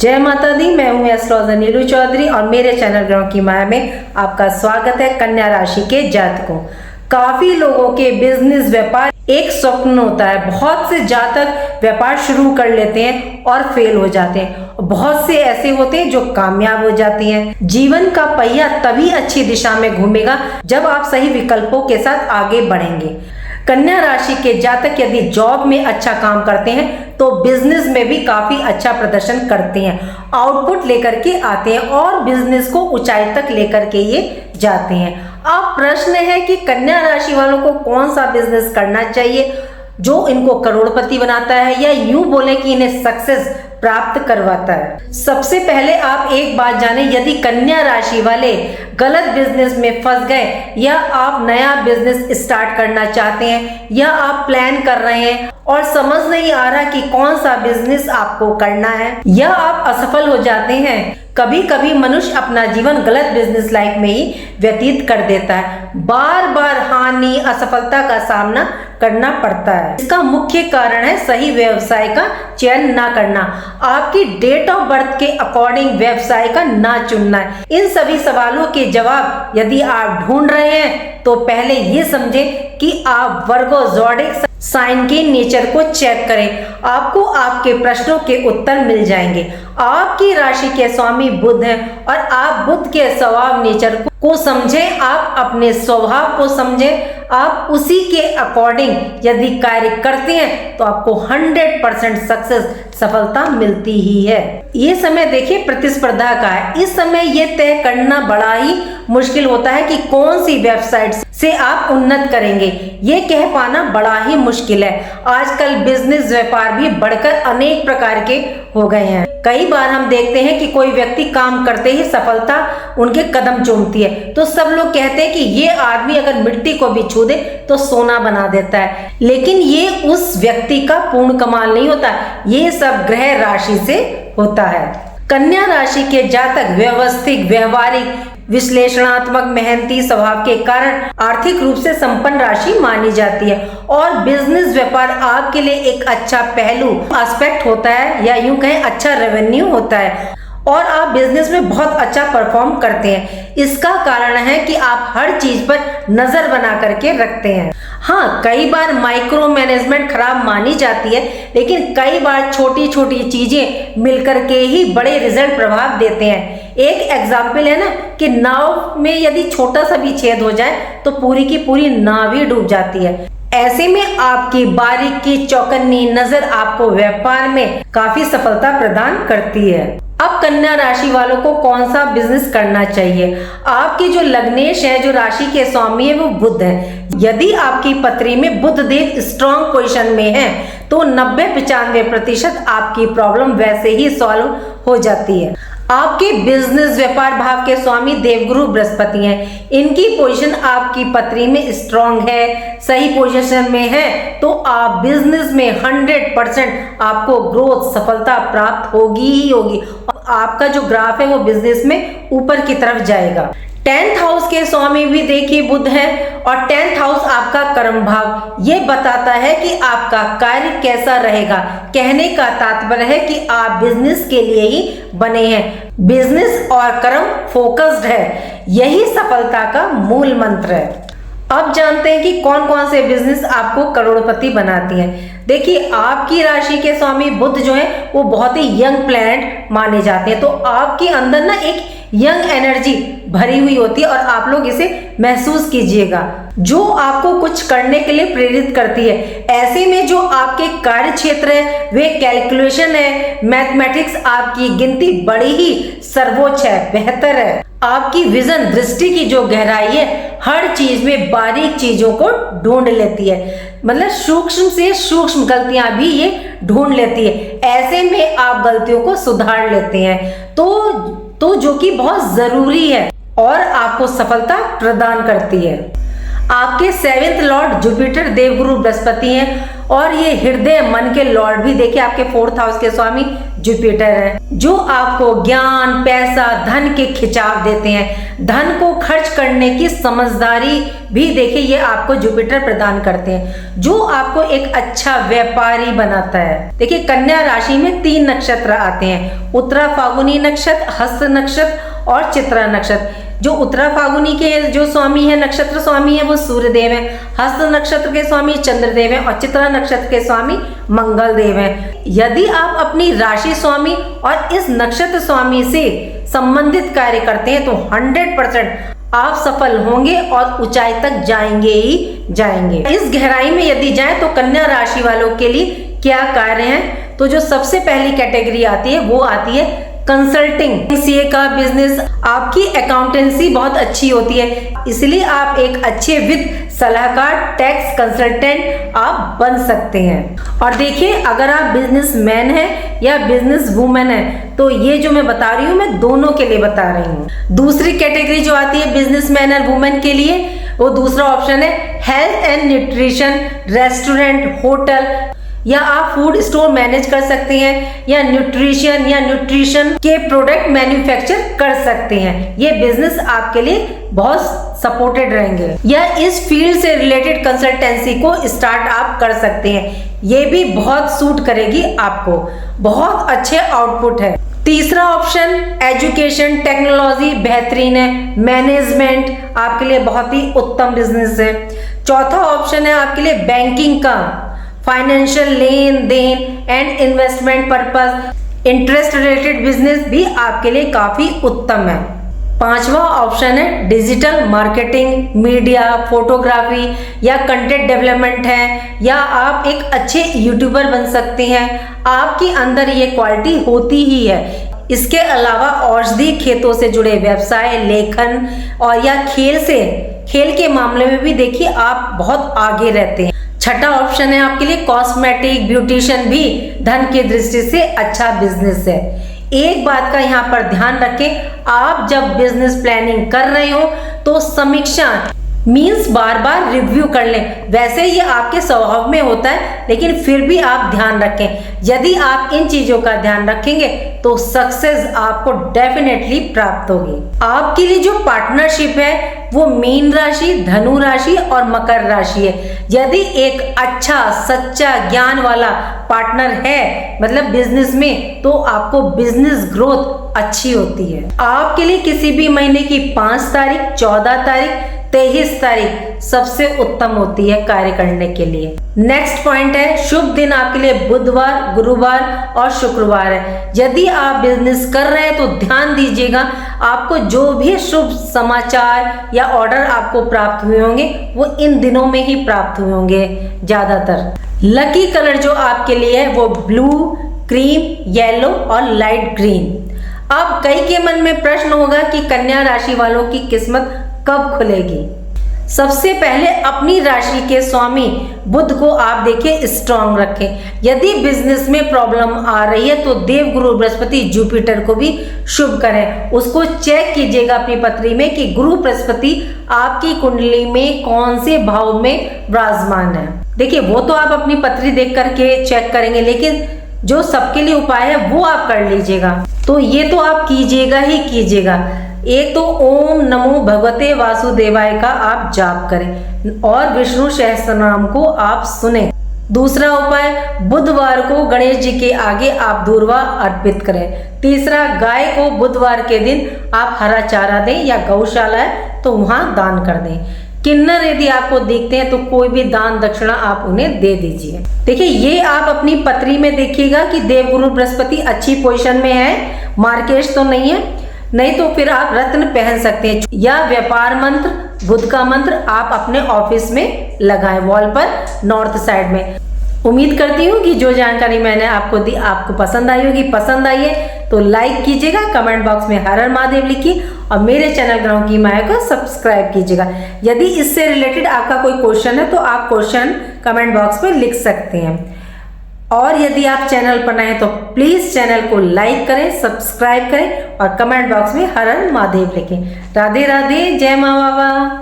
जय माता दी। मैं हूँ एस्ट्रोलॉजर नीलू चौधरी और मेरे चैनल ग्रहों की माया में आपका स्वागत है। कन्या राशि के जातकों, काफी लोगों के बिजनेस व्यापार एक स्वप्न होता है। बहुत से जातक व्यापार शुरू कर लेते हैं और फेल हो जाते हैं। बहुत से ऐसे होते हैं जो कामयाब हो जाते हैं। जीवन का पहिया तभी अच्छी दिशा में घूमेगा जब आप सही विकल्पों के साथ आगे बढ़ेंगे। कन्या राशि के जातक यदि जॉब में अच्छा काम करते हैं तो बिजनेस में भी काफी अच्छा प्रदर्शन करते हैं, आउटपुट लेकर के आते हैं और बिजनेस को ऊंचाई तक लेकर के ये जाते हैं। अब प्रश्न है कि कन्या राशि वालों को कौन सा बिजनेस करना चाहिए जो इनको करोड़पति बनाता है या यूं बोले कि इन्हें सक्सेस प्राप्त करवाता है। सबसे पहले आप एक बात जाने, यदि कन्या राशि वाले गलत बिजनेस में फंस गए या आप नया बिजनेस स्टार्ट करना चाहते हैं या आप प्लान कर रहे हैं और समझ नहीं आ रहा कि कौन सा बिजनेस आपको करना है या आप असफल हो जाते हैं। कभी कभी मनुष्य अपना जीवन गलत बिजनेस लाइफ में ही व्यतीत कर देता है, बार बार हानि असफलता का सामना करना पड़ता है। इसका मुख्य कारण है सही व्यवसाय का चयन ना करना, आपकी डेट ऑफ बर्थ के अकॉर्डिंग व्यवसाय का ना चुनना है। इन सभी सवालों के जवाब यदि आप ढूंढ रहे हैं तो पहले ये समझें कि आप वर्गो ज़ोडिएक साइन के नेचर को चेक करें, आपको आपके प्रश्नों के उत्तर मिल जाएंगे। आपकी राशि के स्वामी बुध हैं और आप बुध के स्वभाव नेचर को समझें, आप अपने स्वभाव को समझें, आप उसी के अकॉर्डिंग यदि कार्य करते हैं तो आपको 100% सक्सेस सफलता मिलती ही है। ये समय देखिए प्रतिस्पर्धा का है। इस समय ये तय करना बड़ा ही मुश्किल होता है कि कौन सी वेबसाइट से आप उन्नत करेंगे, ये कह पाना बड़ा ही मुश्किल है। आजकल बिजनेस व्यापार भी बढ़कर अनेक प्रकार के हो गए हैं। कई बार हम देखते हैं कि कोई व्यक्ति काम करते ही सफलता उनके कदम चूमती है तो सब लोग कहते हैं कि ये आदमी अगर मिट्टी को भी छू दे तो सोना बना देता है, लेकिन ये उस व्यक्ति का पूर्ण कमाल नहीं होता, ये सब ग्रह राशि से होता है। कन्या राशि के जातक व्यवस्थित, व्यवहारिक, विश्लेषणात्मक, मेहनती स्वभाव के कारण आर्थिक रूप से संपन्न राशि मानी जाती है और बिजनेस व्यापार आपके लिए एक अच्छा पहलू एस्पेक्ट होता है या यूं कहें अच्छा रेवेन्यू होता है और आप बिजनेस में बहुत अच्छा परफॉर्म करते हैं। इसका कारण है कि आप हर चीज पर नजर बना करके रखते हैं। हाँ, कई बार माइक्रो मैनेजमेंट खराब मानी जाती है, लेकिन कई बार छोटी छोटी चीजें मिलकर के ही बड़े रिजल्ट प्रभाव देते हैं। एक एग्जाम्पल है ना कि नाव में यदि छोटा सा भी छेद हो जाए तो पूरी की पूरी नाव ही डूब जाती है। ऐसे में आपकी बारीकी, चौकन्नी नजर आपको व्यापार में काफी सफलता प्रदान करती है। अब कन्या राशि वालों को कौन सा बिजनेस करना चाहिए? आपकी जो लग्नेश है, जो राशि के स्वामी है, वो बुध है। यदि आपकी पत्री में बुध देव स्ट्रॉन्ग पोजीशन में है तो 90-95% आपकी प्रॉब्लम वैसे ही सॉल्व हो जाती है। आपके बिजनेस व्यापार भाव के स्वामी देवगुरु बृहस्पति हैं। इनकी पोजीशन आपकी पत्री में स्ट्रॉन्ग है, सही पोजीशन में है तो आप बिजनेस में 100% आपको ग्रोथ, सफलता प्राप्त होगी ही होगी। आपका जो ग्राफ है वो बिजनेस में ऊपर की तरफ जाएगा। 10th हाउस के स्वामी भी देखिए बुध है और 10th हाउस आपका कर्म भाव, ये बताता है कि आपका कार्य कैसा रहेगा। कहने का तात्पर्य है कि आप बिजनेस के लिए ही बने हैं। बिजनेस और कर्म फोकस्ड है, यही सफलता का मूल मंत्र है। अब जानते हैं कि कौन कौन से बिजनेस आपको करोड़पति बनाती हैं। देखिए, आपकी राशि के स्वामी बुध जो है वो बहुत ही यंग प्लैनेट माने जाते हैं, तो आपके अंदर ना एक यंग एनर्जी भरी हुई होती है और आप लोग इसे महसूस कीजिएगा, जो आपको कुछ करने के लिए प्रेरित करती है। ऐसे में जो आपके कार्य क्षेत्र है वे कैलकुलेशन है, मैथमेटिक्स, आपकी गिनती बड़ी ही सर्वोच्च है, बेहतर है। आपकी विजन, दृष्टि की जो गहराई है, हर चीज में बारीक चीजों को ढूंढ लेती है, मतलब सूक्ष्म से सूक्ष्म गलतियां भी ये ढूंढ लेती है। ऐसे में आप गलतियों को सुधार लेते हैं तो जो कि बहुत जरूरी है और आपको सफलता प्रदान करती है। आपके 7th लॉर्ड जुपिटर देवगुरु बृहस्पति हैं और ये हृदय मन के लॉर्ड भी देखिए आपके 4th हाउस के स्वामी जुपिटर है, जो आपको ज्ञान, पैसा, धन के खिंचाव देते हैं। धन को खर्च करने की समझदारी भी देखिए ये आपको जुपिटर प्रदान करते हैं, जो आपको एक अच्छा व्यापारी बनाता है। देखिए कन्या राशि में 3 नक्षत्र आते हैं, उत्तरा फाल्गुनी नक्षत्र, हस्त नक्षत्र और चित्रा नक्षत्र। जो उत्तरा फाल्गुनी के जो स्वामी है, नक्षत्र स्वामी है, वो सूर्यदेव है। हस्त नक्षत्र के स्वामी चंद्रदेव हैं और चित्रा नक्षत्र के स्वामी मंगल देव हैं। यदि आप अपनी राशि स्वामी और इस नक्षत्र स्वामी से संबंधित कार्य करते हैं तो 100% आप सफल होंगे और ऊंचाई तक जाएंगे ही जाएंगे। इस गहराई में यदि जाएं तो कन्या राशि वालों के लिए क्या कार्य हैं, तो जो सबसे पहली कैटेगरी आती है वो आती है कंसल्टिंग, सीए का बिजनेस। आपकी अकाउंटेंसी बहुत अच्छी होती है, इसलिए आप एक अच्छे वित्त सलाहकार, टैक्स कंसल्टेंट आप बन सकते हैं। और देखिए अगर आप बिजनेसमैन हैं या बिजनेस वुमेन हैं तो ये जो मैं बता रही हूँ मैं दोनों के लिए बता रही हूँ। दूसरी कैटेगरी जो आती है बिजनेसमैन और वुमेन के लिए, वो दूसरा ऑप्शन है health and nutrition, restaurant, hotel, या आप फूड स्टोर मैनेज कर सकते हैं या न्यूट्रिशन के प्रोडक्ट मैन्युफैक्चर कर सकते हैं। ये बिजनेस आपके लिए बहुत सपोर्टेड रहेंगे। या इस फील्ड से रिलेटेड कंसल्टेंसी को स्टार्ट आप कर सकते हैं, ये भी बहुत सूट करेगी आपको, बहुत अच्छे आउटपुट है। तीसरा ऑप्शन एजुकेशन, टेक्नोलॉजी बेहतरीन है, मैनेजमेंट आपके लिए बहुत ही उत्तम बिजनेस है। चौथा ऑप्शन है आपके लिए बैंकिंग का, फाइनेंशियल लेन देन and investment purpose, interest related business भी आपके लिए काफी उत्तम है। पांचवा ऑप्शन है डिजिटल मार्केटिंग, मीडिया, फोटोग्राफी या कंटेंट डेवलपमेंट है, या आप एक अच्छे यूट्यूबर बन सकते हैं। आपके अंदर ये क्वालिटी होती ही है। इसके अलावा औषधि खेतों से जुड़े व्यवसाय, लेखन और या खेल के मामले में भी देखिए आप बहुत आगे रहते हैं। छठा ऑप्शन है आपके लिए कॉस्मेटिक, ब्यूटिशियन भी धन की दृष्टि से अच्छा बिजनेस है। एक बात का यहाँ पर ध्यान रखें, आप जब बिजनेस प्लानिंग कर रहे हो तो समीक्षा मीन्स बार बार रिव्यू कर लें। वैसे ये आपके स्वभाव में होता है, लेकिन फिर भी आप ध्यान रखें। यदि आप इन चीजों का ध्यान रखेंगे तो सक्सेस आपको डेफिनेटली प्राप्त होगी। आपके लिए जो पार्टनरशिप है वो मीन राशि, धनु राशि और मकर राशि है। यदि एक अच्छा सच्चा ज्ञान वाला पार्टनर है मतलब बिजनेस में, तो आपको बिजनेस ग्रोथ अच्छी होती है। आपके लिए किसी भी महीने की 5 तारीख, 14 तारीख, 23 तारीख सबसे उत्तम होती है कार्य करने के लिए। नेक्स्ट पॉइंट है शुभ दिन आपके लिए बुधवार, गुरुवार और शुक्रवार है। यदि आप बिजनेस कर रहे हैं तो ध्यान दीजिएगा, आपको जो भी शुभ समाचार या ऑर्डर आपको प्राप्त हुए होंगे वो इन दिनों में ही प्राप्त हुए होंगे ज्यादातर। लकी कलर जो आपके लिए है वो ब्लू, क्रीम, येलो और लाइट ग्रीन। अब कई के मन में प्रश्न होगा कि कन्या राशि वालों की किस्मत कब खुलेगी। सबसे पहले अपनी राशि के स्वामी बुध को आप देखिए स्ट्रांग रखें। यदि बिजनेस में प्रॉब्लम आ रही है तो देवगुरु बृहस्पति जुपिटर को भी शुभ करें। उसको चेक कीजिएगा अपनी पत्री में कि गुरु बृहस्पति आपकी कुंडली में कौन से भाव में विराजमान है। देखिए वो तो आप अपनी पत्री देख करके चेक करेंगे, लेकिन जो सबके लिए उपाय है वो आप कर लीजिएगा। तो ये तो आप कीजिएगा ही कीजिएगा। एक तो ओम नमो भगवते वासुदेवाय का आप जाप करें और विष्णु सहस्त्रनाम को आप सुने। दूसरा उपाय, बुधवार को गणेश जी के आगे आप दूर्वा अर्पित करें। तीसरा, गाय को बुधवार के दिन आप हरा चारा दें या गौशाला है तो वहां दान कर दें। किन्नर यदि आपको देखते हैं तो कोई भी दान दक्षिणा आप उन्हें दे दीजिए। देखिए ये आप अपनी पत्री में देखिएगा कि देवगुरु बृहस्पति अच्छी पोजीशन में है, मार्केश तो नहीं है, नहीं तो फिर आप रत्न पहन सकते हैं या व्यापार मंत्र, बुध का मंत्र आप अपने ऑफिस में लगाएं वॉल पर नॉर्थ साइड में। उम्मीद करती हूँ कि जो जानकारी मैंने आपको दी आपको पसंद आई होगी। पसंद आई है तो लाइक कीजिएगा, कमेंट बॉक्स में हर हर महादेव लिखिए और मेरे चैनल ग्रहों की माया को सब्सक्राइब कीजिएगा। यदि इससे रिलेटेड आपका कोई क्वेश्चन है तो आप क्वेश्चन कमेंट बॉक्स में लिख सकते हैं। और यदि आप चैनल पर नए हैं तो प्लीज चैनल को लाइक करें, सब्सक्राइब करें और कमेंट बॉक्स में हर हर महादेव लिखें। राधे राधे, जय माँ बाबा।